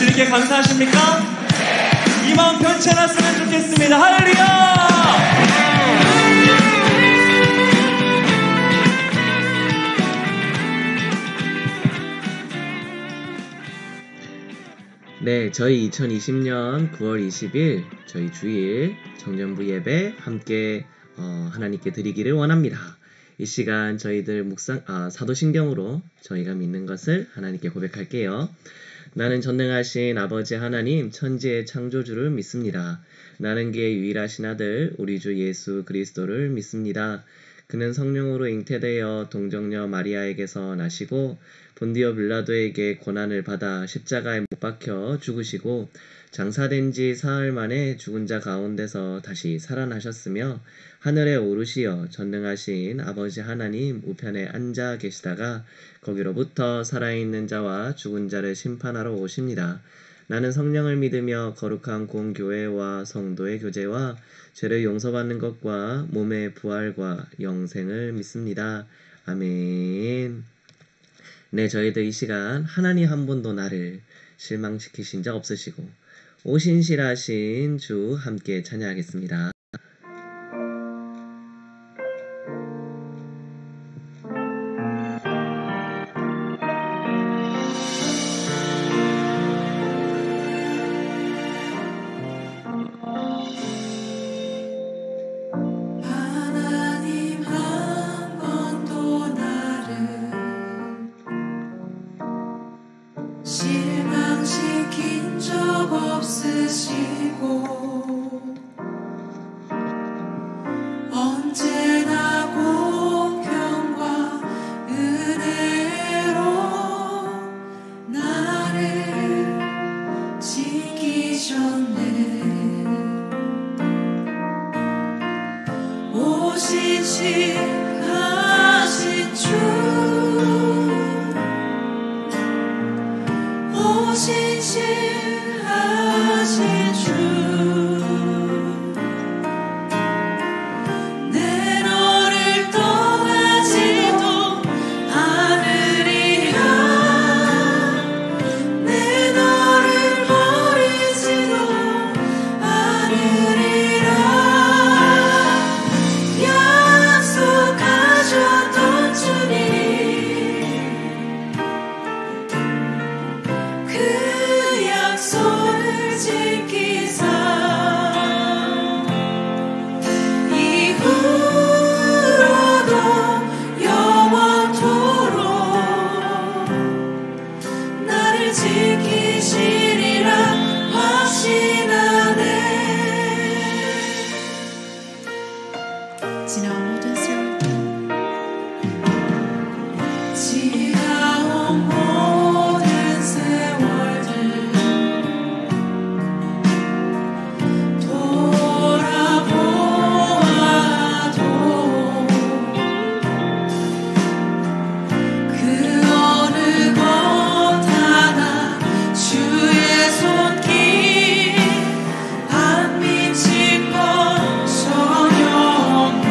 주님께 감사하십니까? 이 마음 변치 않았으면 좋겠습니다. 할렐루야! 네, 저희 2020년 9월 20일 저희 주일 청년부 예배 함께 하나님께 드리기를 원합니다. 이 시간 저희들 사도신경으로 저희가 믿는 것을 하나님께 고백할게요. 나는 전능하신 아버지 하나님 천지의 창조주를 믿습니다. 나는 그의 유일하신 아들 우리 주 예수 그리스도를 믿습니다. 그는 성령으로 잉태되어 동정녀 마리아에게서 나시고 본디오 빌라도에게 고난을 받아 십자가에 못 박혀 죽으시고 장사된 지 사흘 만에 죽은 자 가운데서 다시 살아나셨으며 하늘에 오르시어 전능하신 아버지 하나님 우편에 앉아 계시다가 거기로부터 살아있는 자와 죽은 자를 심판하러 오십니다. 나는 성령을 믿으며 거룩한 공교회와 성도의 교제와 죄를 용서받는 것과 몸의 부활과 영생을 믿습니다. 아멘. 네, 저희들 이 시간 하나님 한 번도 나를 실망시키신 적 없으시고 오신실하신 주 함께 찬양하겠습니다. 실망시킨 적 없으시고 언제나 공평과 은혜로 나를 지키셨네. 오신실하신 주 오신실하신 주 내 너를 떠나지도 않으리라 내 너를 버리지도 않으리라 약속하셨던 주님 그 약속을 지키사 이후로도 영원토록 나를 지키시리라 확신하네. 지나온 모든 세월 지나온 모든 세월들 돌아보아도 그 어느 것 하나 주의 손길 안 미친 것 전혀 없네.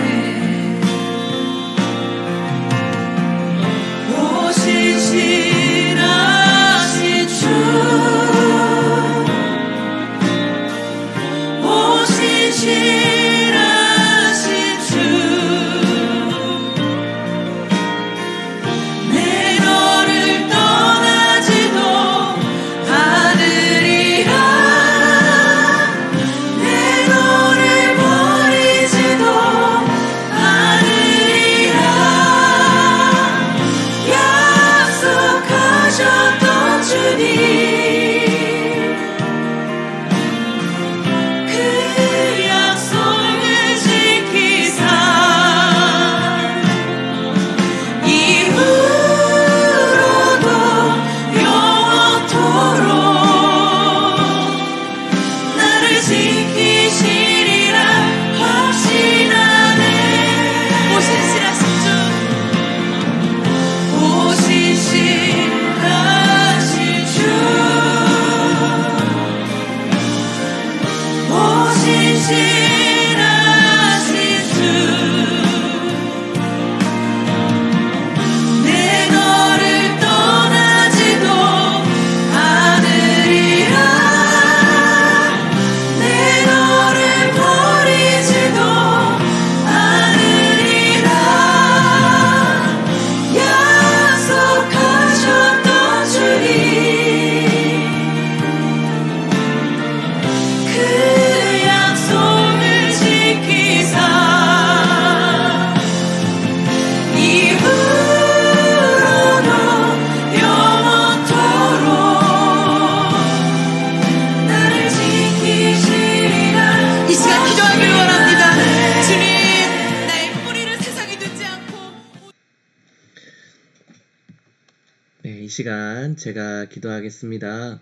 네, 이 시간 제가 기도하겠습니다.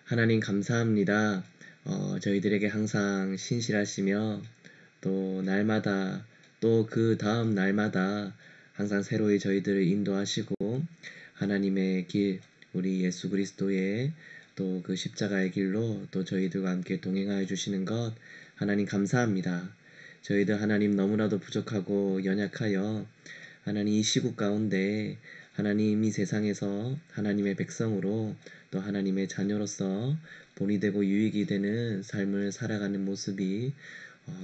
하나님 감사합니다. 저희들에게 항상 신실하시며 또 날마다 또 그 다음 날마다 항상 새로이 저희들을 인도하시고 하나님의 길, 우리 예수 그리스도의 또 그 십자가의 길로 또 저희들과 함께 동행하여 주시는 것 하나님 감사합니다. 저희들 하나님 너무나도 부족하고 연약하여 하나님 이 시국 가운데 하나님 이 세상에서 하나님의 백성으로 또 하나님의 자녀로서 본이 되고 유익이 되는 삶을 살아가는 모습이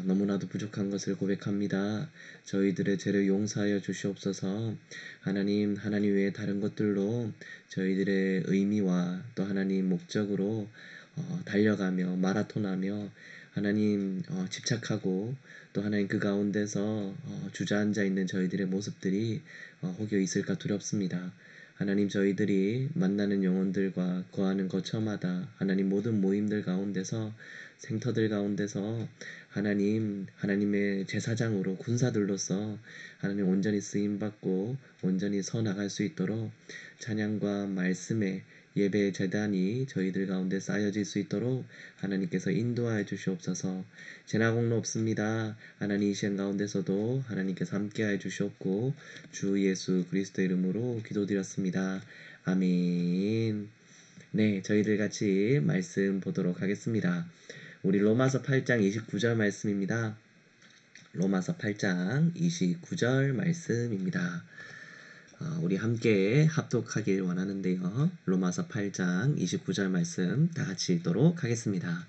너무나도 부족한 것을 고백합니다. 저희들의 죄를 용서하여 주시옵소서. 하나님 외에 다른 것들로 저희들의 의미와 또 하나님 목적으로 달려가며 마라톤하며 하나님 집착하고 또 하나님 그 가운데서 주저앉아 있는 저희들의 모습들이 혹여 있을까 두렵습니다. 하나님 저희들이 만나는 영혼들과 거하는 거처마다 하나님 모든 모임들 가운데서 생터들 가운데서 하나님의 제사장으로 군사들로서 하나님 온전히 쓰임받고 온전히 서 나갈 수 있도록 찬양과 말씀의 예배 재단이 저희들 가운데 쌓여질 수 있도록 하나님께서 인도하여 주시옵소서. 재나공로 없습니다. 하나님 이 시간 가운데서도 하나님께서 함께하여 주시옵고 주 예수 그리스도 이름으로 기도드렸습니다. 아멘. 네, 저희들 같이 말씀 보도록 하겠습니다. 우리 로마서 8장 29절 말씀입니다. 로마서 8장 29절 말씀입니다. 우리 함께 합독하길 원하는데요. 로마서 8장 29절 말씀 다 같이 읽도록 하겠습니다.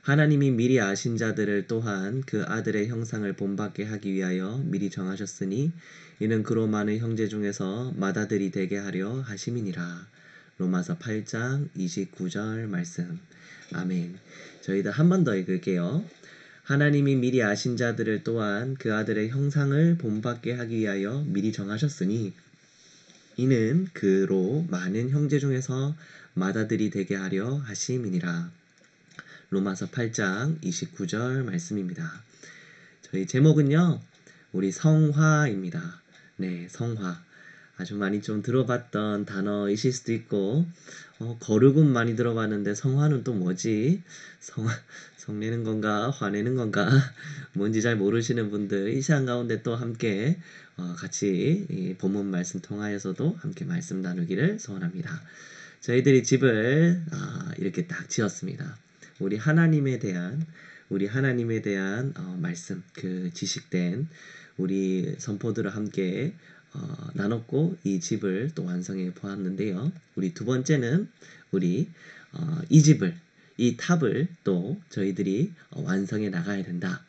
하나님이 미리 아신 자들을 또한 그 아들의 형상을 본받게 하기 위하여 미리 정하셨으니 이는 그로 많은 형제 중에서 맏아들이 되게 하려 하심이니라. 로마서 8장 29절 말씀. 아멘. 저희들 한 번 더 읽을게요. 하나님이 미리 아신 자들을 또한 그 아들의 형상을 본받게 하기 위하여 미리 정하셨으니 이는 그로 많은 형제 중에서 맏아들이 되게 하려 하심이니라. 로마서 8장 29절 말씀입니다. 저희 제목은요, 우리 성화입니다. 네, 성화. 아주 많이 좀 들어봤던 단어이실 수도 있고 거룩은 많이 들어봤는데 성화는 또 뭐지? 성내는 건가? 화내는 건가? 뭔지 잘 모르시는 분들 이 시간 가운데 또 함께 같이 이 본문 말씀 통하여서도 함께 말씀 나누기를 소원합니다. 저희들이 집을 이렇게 딱 지었습니다. 우리 하나님에 대한 말씀, 그 지식된 우리 선포들을 함께 나눴고 이 집을 또 완성해 보았는데요. 우리 두 번째는 우리 이 탑을 또 저희들이 완성해 나가야 된다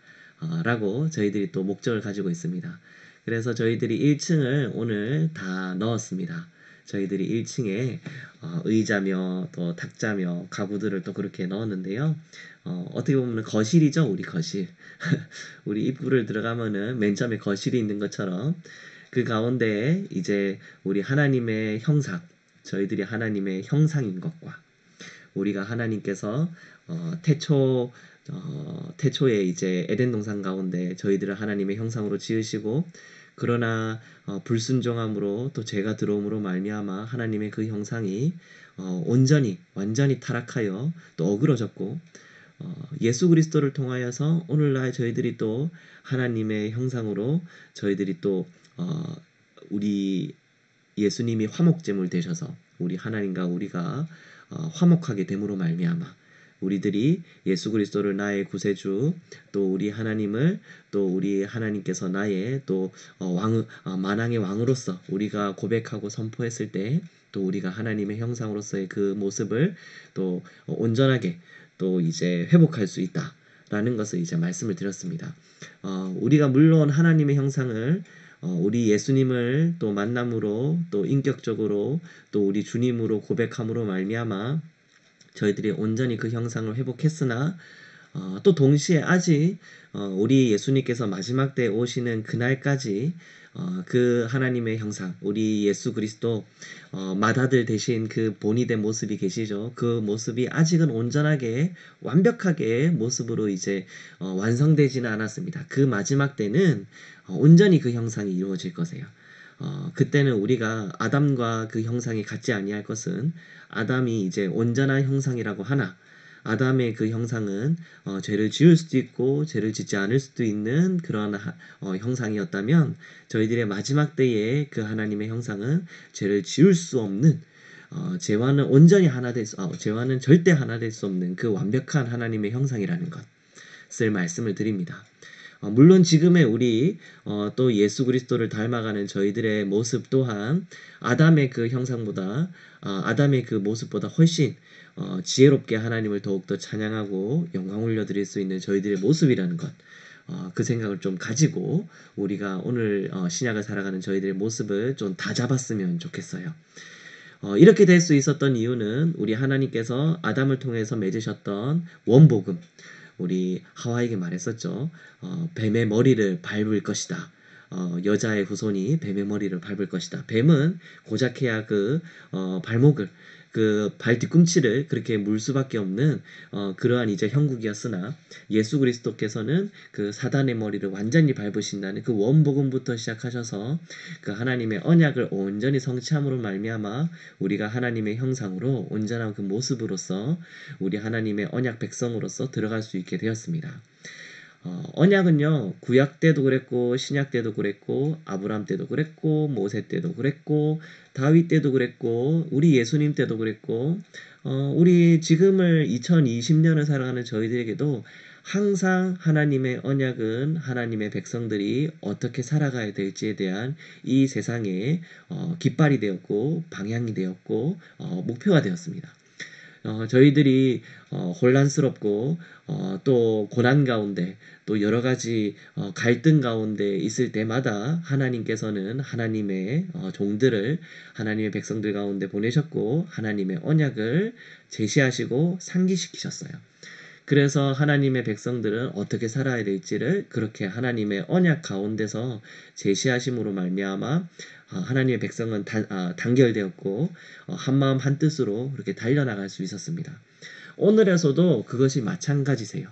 라고 저희들이 또 목적을 가지고 있습니다. 그래서 저희들이 1층을 오늘 다 넣었습니다. 저희들이 1층에 의자며 또 탁자며 가구들을 또 그렇게 넣었는데요. 어떻게 보면 거실이죠. 우리 거실. 우리 입구를 들어가면은 맨 처음에 거실이 있는 것처럼 그 가운데 이제 우리 하나님의 형상, 저희들이 하나님의 형상인 것과 우리가 하나님께서 태초에 이제 에덴 동산 가운데 저희들을 하나님의 형상으로 지으시고 그러나 불순종함으로 또 죄가 들어옴으로 말미암아 하나님의 그 형상이 완전히 타락하여 또 어그러졌고 예수 그리스도를 통하여서 오늘날 저희들이 또 하나님의 형상으로 저희들이 또 우리 예수님이 화목제물 되셔서 우리 하나님과 우리가 화목하게 됨으로 말미암아 우리들이 예수 그리스도를 나의 구세주 또 우리 하나님을 또 우리 하나님께서 나의 또 만왕의 왕으로서 우리가 고백하고 선포했을 때 또 우리가 하나님의 형상으로서의 그 모습을 또 온전하게 또 이제 회복할 수 있다라는 것을 이제 말씀을 드렸습니다. 우리가 물론 하나님의 형상을 우리 예수님을 또 만남으로 또 인격적으로 또 우리 주님으로 고백함으로 말미암아 저희들이 온전히 그 형상을 회복했으나 또 동시에 아직 우리 예수님께서 마지막 때에 오시는 그날까지 그 하나님의 형상, 우리 예수 그리스도 맏아들 대신 그 본이 된 모습이 계시죠. 그 모습이 아직은 온전하게 완벽하게 모습으로 이제 완성되지는 않았습니다. 그 마지막 때는 온전히 그 형상이 이루어질 것이에요. 그때는 우리가 아담과 그 형상이 같지 아니할 것은 아담이 이제 온전한 형상이라고 하나 아담의 그 형상은 죄를 지을 수도 있고 죄를 짓지 않을 수도 있는 그런 형상이었다면 저희들의 마지막 때의 그 하나님의 형상은 죄를 지을 수 없는 죄와는 온전히 하나 죄와는 절대 하나 될 수 없는 그 완벽한 하나님의 형상이라는 것을 말씀을 드립니다. 물론 지금의 우리 또 예수 그리스도를 닮아가는 저희들의 모습 또한 아담의 그 형상보다 아담의 그 모습보다 훨씬 지혜롭게 하나님을 더욱더 찬양하고 영광 올려드릴 수 있는 저희들의 모습이라는 것 그 생각을 좀 가지고 우리가 오늘 신약을 살아가는 저희들의 모습을 좀 다 잡았으면 좋겠어요. 이렇게 될 수 있었던 이유는 우리 하나님께서 아담을 통해서 맺으셨던 원복음 우리 하와에게 말했었죠. 뱀의 머리를 밟을 것이다. 여자의 후손이 뱀의 머리를 밟을 것이다. 뱀은 고작해야 그 발목을 그 발 뒤꿈치를 그렇게 물 수밖에 없는 그러한 이제 형국이었으나 예수 그리스도께서는 그 사단의 머리를 완전히 밟으신다는 그 원복음부터 시작하셔서 그 하나님의 언약을 온전히 성취함으로 말미암아 우리가 하나님의 형상으로 온전한 그 모습으로서 우리 하나님의 언약 백성으로서 들어갈 수 있게 되었습니다. 언약은요 구약 때도 그랬고 신약 때도 그랬고 아브람 때도 그랬고 모세 때도 그랬고 다윗 때도 그랬고 우리 예수님 때도 그랬고 우리 지금을 2020년을 살아가는 저희들에게도 항상 하나님의 언약은 하나님의 백성들이 어떻게 살아가야 될지에 대한 이 세상의 깃발이 되었고 방향이 되었고 목표가 되었습니다. 저희들이 혼란스럽고 또 고난 가운데 또 여러 가지 갈등 가운데 있을 때마다 하나님께서는 하나님의 종들을 하나님의 백성들 가운데 보내셨고 하나님의 언약을 제시하시고 상기시키셨어요. 그래서 하나님의 백성들은 어떻게 살아야 될지를 그렇게 하나님의 언약 가운데서 제시하심으로 말미암아 하나님의 백성은 단결되었고 한마음 한뜻으로 그렇게 달려나갈 수 있었습니다. 오늘에서도 그것이 마찬가지세요.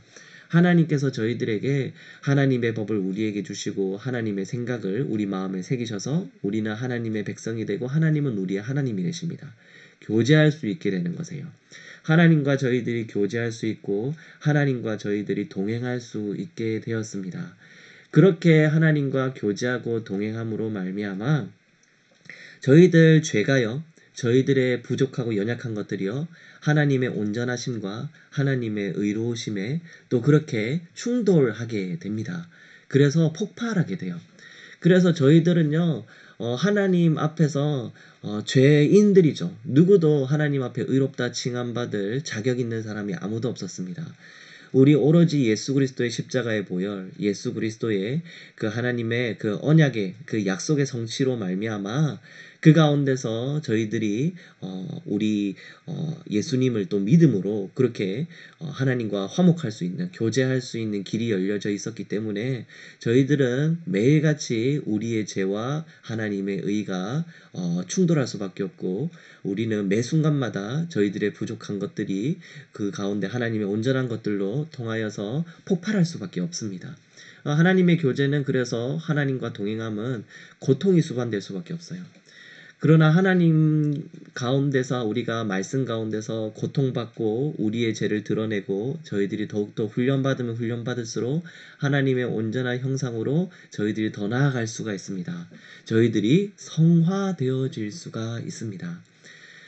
하나님께서 저희들에게 하나님의 법을 우리에게 주시고 하나님의 생각을 우리 마음에 새기셔서 우리는 하나님의 백성이 되고 하나님은 우리의 하나님이 되십니다. 교제할 수 있게 되는 것이에요. 하나님과 저희들이 교제할 수 있고 하나님과 저희들이 동행할 수 있게 되었습니다. 그렇게 하나님과 교제하고 동행함으로 말미암아 저희들 죄가요 저희들의 부족하고 연약한 것들이요 하나님의 온전하심과 하나님의 의로우심에 또 그렇게 충돌하게 됩니다. 그래서 폭발하게 돼요. 그래서 저희들은요 하나님 앞에서 죄인들이죠. 누구도 하나님 앞에 의롭다 칭함받을 자격 있는 사람이 아무도 없었습니다. 우리 오로지 예수 그리스도의 십자가의 보혈, 예수 그리스도의 그 하나님의 그 언약의 그 약속의 성취로 말미암아 그 가운데서 저희들이 우리 예수님을 또 믿음으로 그렇게 하나님과 화목할 수 있는 교제할 수 있는 길이 열려져 있었기 때문에 저희들은 매일같이 우리의 죄와 하나님의 의가 충돌할 수밖에 없고 우리는 매 순간마다 저희들의 부족한 것들이 그 가운데 하나님의 온전한 것들로 통하여서 폭발할 수밖에 없습니다. 하나님의 교제는 그래서 하나님과 동행함은 고통이 수반될 수밖에 없어요. 그러나 하나님 가운데서 우리가 말씀 가운데서 고통받고 우리의 죄를 드러내고 저희들이 더욱더 훈련받으면 훈련받을수록 하나님의 온전한 형상으로 저희들이 더 나아갈 수가 있습니다. 저희들이 성화되어질 수가 있습니다.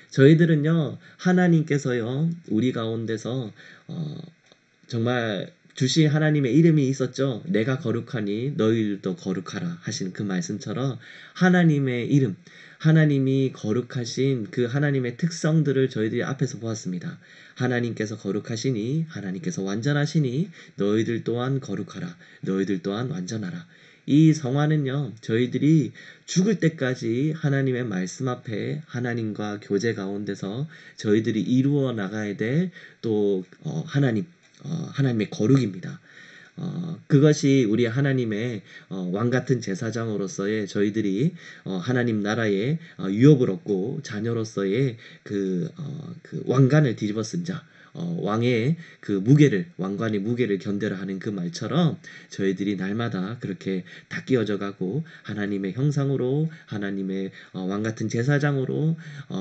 저희들은요 하나님께서요 우리 가운데서 정말 주신 하나님의 이름이 있었죠. 내가 거룩하니 너희들도 거룩하라 하시는 그 말씀처럼 하나님의 이름 하나님이 거룩하신 그 하나님의 특성들을 저희들이 앞에서 보았습니다. 하나님께서 거룩하시니 하나님께서 완전하시니 너희들 또한 거룩하라 너희들 또한 완전하라. 이 성화는요 저희들이 죽을 때까지 하나님의 말씀 앞에 하나님과 교제 가운데서 저희들이 이루어 나가야 될 또 하나님의 거룩입니다. 그것이 우리 하나님의 왕같은 제사장으로서의 저희들이 하나님 나라의 유업을 얻고 자녀로서의 그 왕관을 뒤집어 쓴 자 왕의 그 무게를 왕관의 무게를 견뎌라 하는 그 말처럼 저희들이 날마다 그렇게 다 끼어져 가고 하나님의 형상으로 하나님의 왕 같은 제사장으로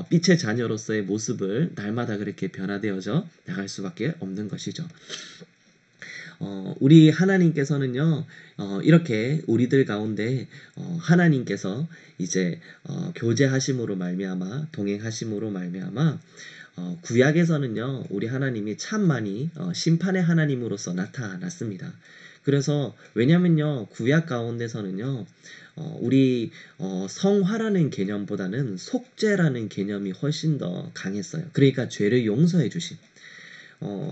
빛의 자녀로서의 모습을 날마다 그렇게 변화되어져 나갈 수밖에 없는 것이죠. 우리 하나님께서는요, 이렇게 우리들 가운데 하나님께서 이제 교제하심으로 말미암아 동행하심으로 말미암아 구약에서는요 우리 하나님이 참 많이 심판의 하나님으로서 나타났습니다. 그래서 왜냐면요 구약 가운데서는요 우리 성화라는 개념보다는 속죄라는 개념이 훨씬 더 강했어요. 그러니까 죄를 용서해 주심.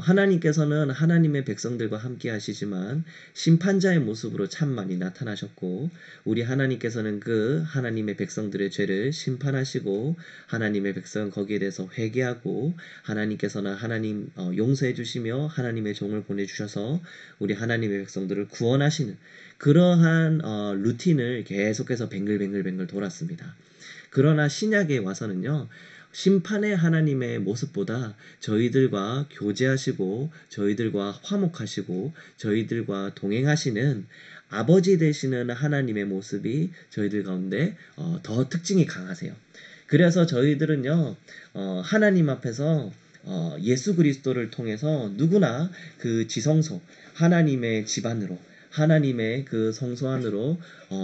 하나님께서는 하나님의 백성들과 함께 하시지만 심판자의 모습으로 참 많이 나타나셨고 우리 하나님께서는 그 하나님의 백성들의 죄를 심판하시고 하나님의 백성은 거기에 대해서 회개하고 하나님께서는 하나님 용서해 주시며 하나님의 종을 보내주셔서 우리 하나님의 백성들을 구원하시는 그러한 루틴을 계속해서 뱅글뱅글 돌았습니다. 그러나 신약에 와서는요 심판의 하나님의 모습보다 저희들과 교제하시고 저희들과 화목하시고 저희들과 동행하시는 아버지 되시는 하나님의 모습이 저희들 가운데 더 특징이 강하세요. 그래서 저희들은요 하나님 앞에서 예수 그리스도를 통해서 누구나 그 지성소 하나님의 집안으로 하나님의 그 성소 안으로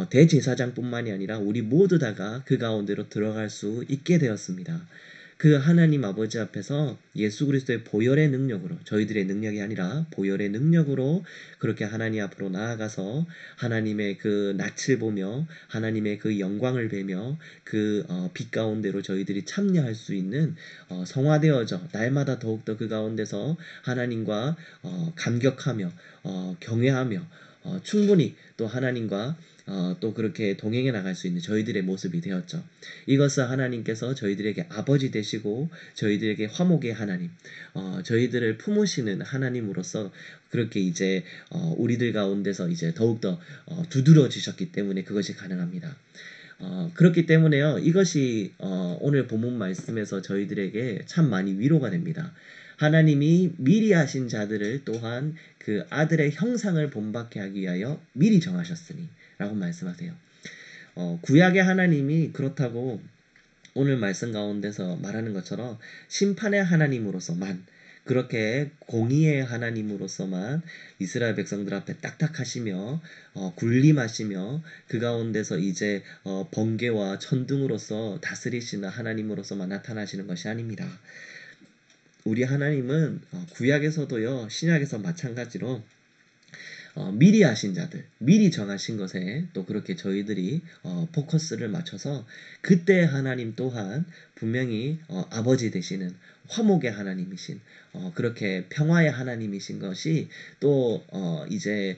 대제사장뿐만이 아니라 우리 모두 다가 그 가운데로 들어갈 수 있게 되었습니다. 그 하나님 아버지 앞에서 예수 그리스도의 보혈의 능력으로 저희들의 능력이 아니라 보혈의 능력으로 그렇게 하나님 앞으로 나아가서 하나님의 그 낯을 보며 하나님의 그 영광을 뵈며 그 빛 가운데로 저희들이 참여할 수 있는 성화되어져 날마다 더욱더 그 가운데서 하나님과 감격하며 경외하며 충분히 또 하나님과 또 그렇게 동행해 나갈 수 있는 저희들의 모습이 되었죠. 이것은 하나님께서 저희들에게 아버지 되시고 저희들에게 화목의 하나님, 저희들을 품으시는 하나님으로서 그렇게 이제 우리들 가운데서 이제 더욱더 두드러지셨기 때문에 그것이 가능합니다. 그렇기 때문에요. 이것이 오늘 본문 말씀에서 저희들에게 참 많이 위로가 됩니다. 하나님이 미리 하신 자들을 또한 그 아들의 형상을 본받게 하기 위하여 미리 정하셨으니 라고 말씀하세요. 구약의 하나님이 그렇다고 오늘 말씀 가운데서 말하는 것처럼 심판의 하나님으로서만 그렇게 공의의 하나님으로서만 이스라엘 백성들 앞에 딱딱하시며 군림하시며 그 가운데서 이제 번개와 천둥으로서 다스리시는 하나님으로서만 나타나시는 것이 아닙니다. 우리 하나님은 구약에서도요 신약에서 마찬가지로 미리 하신 자들, 미리 정하신 것에 또 그렇게 저희들이 포커스를 맞춰서 그때 하나님 또한 분명히 아버지 되시는 화목의 하나님이신 그렇게 평화의 하나님이신 것이 또 이제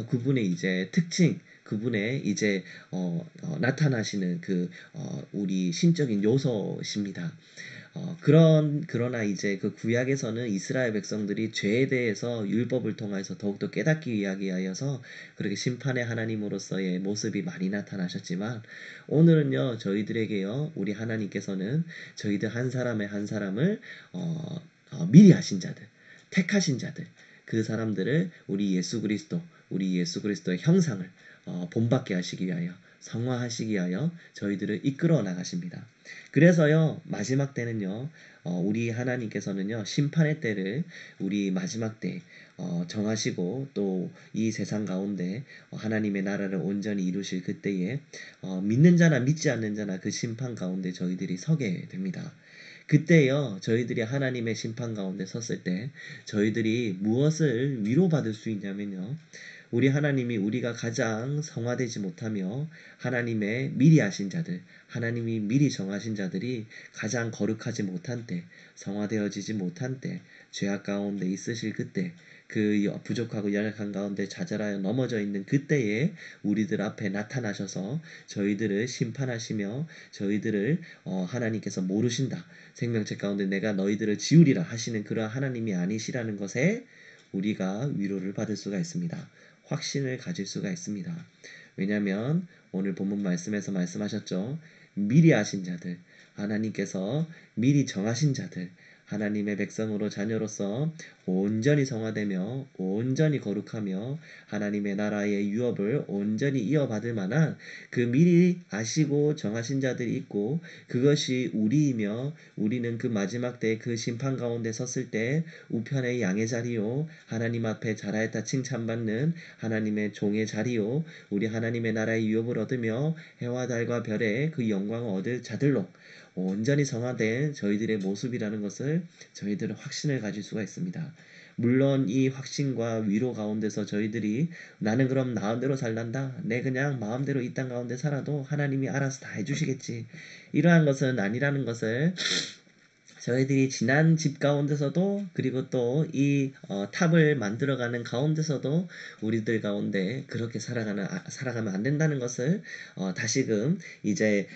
그분의 이제 특징 그분의 이제 나타나시는 그 우리 신적인 요소십니다. 그러나 이제 그 구약에서는 이스라엘 백성들이 죄에 대해서 율법을 통해서 더욱더 깨닫기 위하여서 그렇게 심판의 하나님으로서의 모습이 많이 나타나셨지만 오늘은요 저희들에게요 우리 하나님께서는 저희들 한 사람의 한 사람을 미리 하신 자들 택하신 자들 그 사람들을 우리 예수 그리스도의 형상을 본받게 하시기 위하여 성화하시기 위하여 저희들을 이끌어 나가십니다. 그래서요 마지막 때는요 우리 하나님께서는요 심판의 때를 우리 마지막 때 정하시고 또 이 세상 가운데 하나님의 나라를 온전히 이루실 그때에 믿는 자나 믿지 않는 자나 그 심판 가운데 저희들이 서게 됩니다. 그때요 저희들이 하나님의 심판 가운데 섰을 때 저희들이 무엇을 위로받을 수 있냐면요 우리 하나님이 우리가 가장 성화되지 못하며 하나님의 미리 하신 자들 하나님이 미리 정하신 자들이 가장 거룩하지 못한 때 성화되어지지 못한 때 죄악 가운데 있으실 그때 그 부족하고 연약한 가운데 좌절하여 넘어져 있는 그때에 우리들 앞에 나타나셔서 저희들을 심판하시며 저희들을 하나님께서 모르신다 생명책 가운데 내가 너희들을 지우리라 하시는 그러한 하나님이 아니시라는 것에 우리가 위로를 받을 수가 있습니다. 확신을 가질 수가 있습니다. 왜냐하면 오늘 본문 말씀에서 말씀하셨죠. 미리 하신 자들 하나님께서 미리 정하신 자들 하나님의 백성으로 자녀로서 온전히 성화되며 온전히 거룩하며 하나님의 나라의 유업을 온전히 이어받을 만한 그 미리 아시고 정하신 자들이 있고 그것이 우리이며 우리는 그 마지막 때 그 심판 가운데 섰을 때 우편의 양의 자리요 하나님 앞에 잘하였다 칭찬받는 하나님의 종의 자리요 우리 하나님의 나라의 유업을 얻으며 해와 달과 별의 그 영광을 얻을 자들로 온전히 성화된 저희들의 모습이라는 것을 저희들은 확신을 가질 수가 있습니다. 물론 이 확신과 위로 가운데서 저희들이 나는 그럼 마음대로 살란다. 내 그냥 마음대로 이 땅 가운데 살아도 하나님이 알아서 다 해주시겠지. 이러한 것은 아니라는 것을 저희들이 지난 집 가운데서도 그리고 또 이 탑을 만들어가는 가운데서도 우리들 가운데 그렇게 살아가면 안 된다는 것을 다시금 이제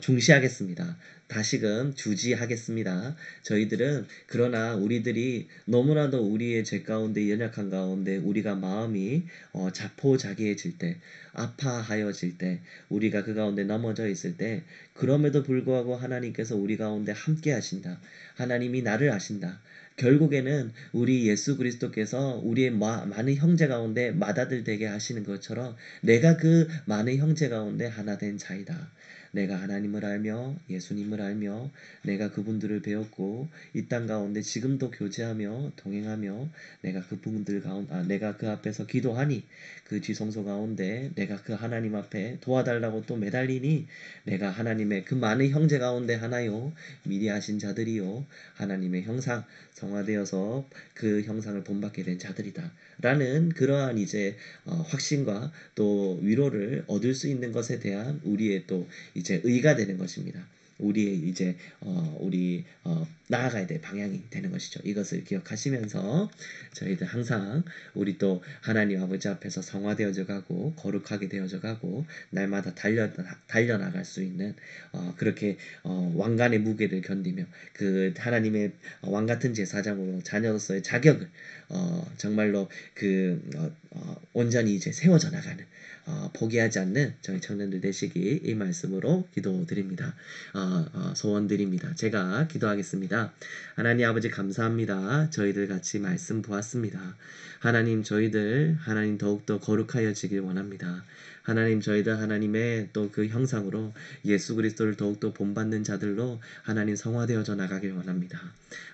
중시하겠습니다. 다시금 주지하겠습니다. 저희들은 그러나 우리들이 너무나도 우리의 죄 가운데 연약한 가운데 우리가 마음이 자포자기해질 때 아파하여질 때 우리가 그 가운데 넘어져 있을 때 그럼에도 불구하고 하나님께서 우리 가운데 함께 하신다. 하나님이 나를 아신다. 결국에는 우리 예수 그리스도께서 우리의 많은 형제 가운데 맏아들 되게 하시는 것처럼 내가 그 많은 형제 가운데 하나 된 자이다. 내가 하나님을 알며 예수님을 알며 내가 그분들을 배웠고 이 땅 가운데 지금도 교제하며 동행하며 내가 그분들 가운데 내가 그 앞에서 기도하니 그 지성소 가운데 내가 그 하나님 앞에 도와달라고 또 매달리니 내가 하나님의 그 많은 형제 가운데 하나요 미리 하신 자들이요 하나님의 형상 성화되어서 그 형상을 본받게 된 자들이다 라는 그러한 이제 확신과 또 위로를 얻을 수 있는 것에 대한 우리의 또 이제 의가 되는 것입니다. 우리의 이제 우리 나아가야 될 방향이 되는 것이죠. 이것을 기억하시면서 저희들 항상 우리 또 하나님 아버지 앞에서 성화되어져 가고 거룩하게 되어져 가고 날마다 달려나갈 수 있는 그렇게 왕관의 무게를 견디며 그 하나님의 왕같은 제사장으로 자녀로서의 자격을 정말로 온전히 이제 세워져 나가는 포기하지 않는 저희 청년들 되시기 이 말씀으로 기도드립니다. 소원드립니다. 제가 기도하겠습니다. 하나님 아버지 감사합니다. 저희들 같이 말씀 보았습니다. 하나님 하나님 더욱더 거룩하여지길 원합니다. 하나님 저희들 하나님의 또 그 형상으로 예수 그리스도를 더욱더 본받는 자들로 하나님 성화되어져 나가길 원합니다.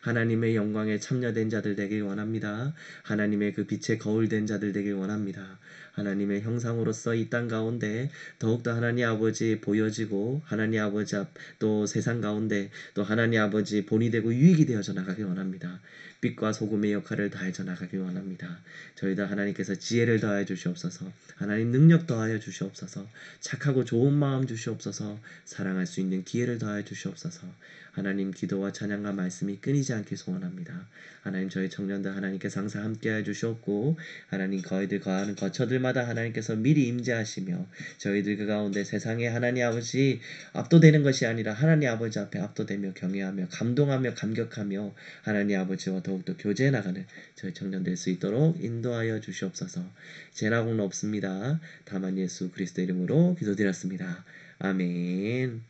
하나님의 영광에 참여된 자들 되길 원합니다. 하나님의 그 빛에 거울된 자들 되길 원합니다. 하나님의 형상으로서 이 땅 가운데 더욱더 하나님 아버지 보여지고 하나님 아버지 앞 또 세상 가운데 또 하나님 아버지 본이 되고 유익이 되어져 나가길 원합니다. 빛과 소금의 역할을 다해져 나가길 원합니다. 저희들 하나님께서 지혜를 더하여 주시옵소서. 하나님 능력 더하여 주시옵소서. 착하고 좋은 마음 주시옵소서. 사랑할 수 있는 기회를 더하여 주시옵소서. 하나님 기도와 찬양과 말씀이 끊이지 않길 소원합니다. 하나님 저희 청년들 하나님께서 항상 함께하여 주시옵고 하나님 저희들 거하는 거처들마다 하나님께서 미리 임재하시며 저희들 그 가운데 세상에 하나님 아버지 압도되는 것이 아니라 하나님 아버지 앞에 압도되며 경외하며 감동하며 감격하며 하나님 아버지와 더욱더 교제해 나가는 저희 청년 될 수 있도록 인도하여 주시옵소서. 죄라고는 없습니다. 다만 예수 그리스도 이름으로 기도드렸습니다. 아멘.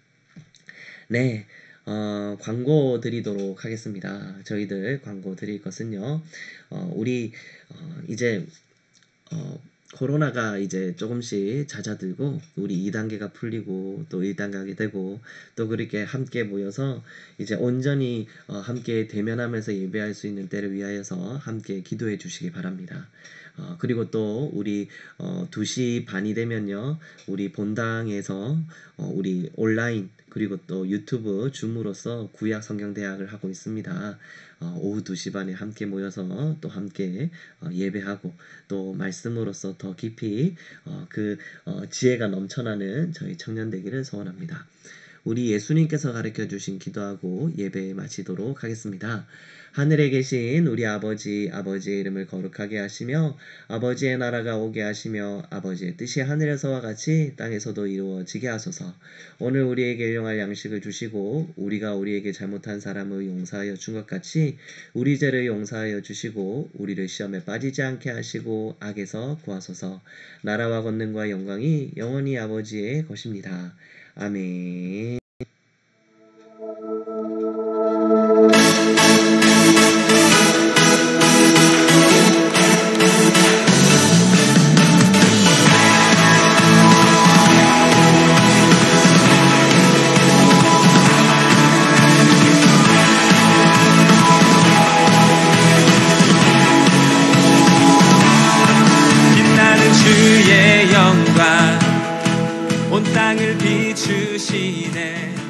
네. 광고 드리도록 하겠습니다. 저희들 광고 드릴 것은요. 우리 이제 코로나가 이제 조금씩 잦아들고 우리 2단계가 풀리고 또 1단계가 되고 또 그렇게 함께 모여서 이제 온전히 함께 대면하면서 예배할 수 있는 때를 위하여서 함께 기도해 주시기 바랍니다. 그리고 또 우리 2시 반이 되면요. 우리 본당에서 우리 온라인 그리고 또 유튜브 줌으로써 구약 성경 대학을 하고 있습니다. 오후 2시 반에 함께 모여서 또 함께 예배하고 또 말씀으로써 더 깊이 지혜가 넘쳐나는 저희 청년 되기를 소원합니다. 우리 예수님께서 가르쳐 주신 기도하고 예배 마치도록 하겠습니다. 하늘에 계신 우리 아버지의 이름을 거룩하게 하시며 아버지의 나라가 오게 하시며 아버지의 뜻이 하늘에서와 같이 땅에서도 이루어지게 하소서. 오늘 우리에게 일용할 양식을 주시고 우리가 우리에게 잘못한 사람을 용서하여 준 것 같이 우리 죄를 용서하여 주시고 우리를 시험에 빠지지 않게 하시고 악에서 구하소서. 나라와 권능과 영광이 영원히 아버지의 것입니다. 아멘. 비추시네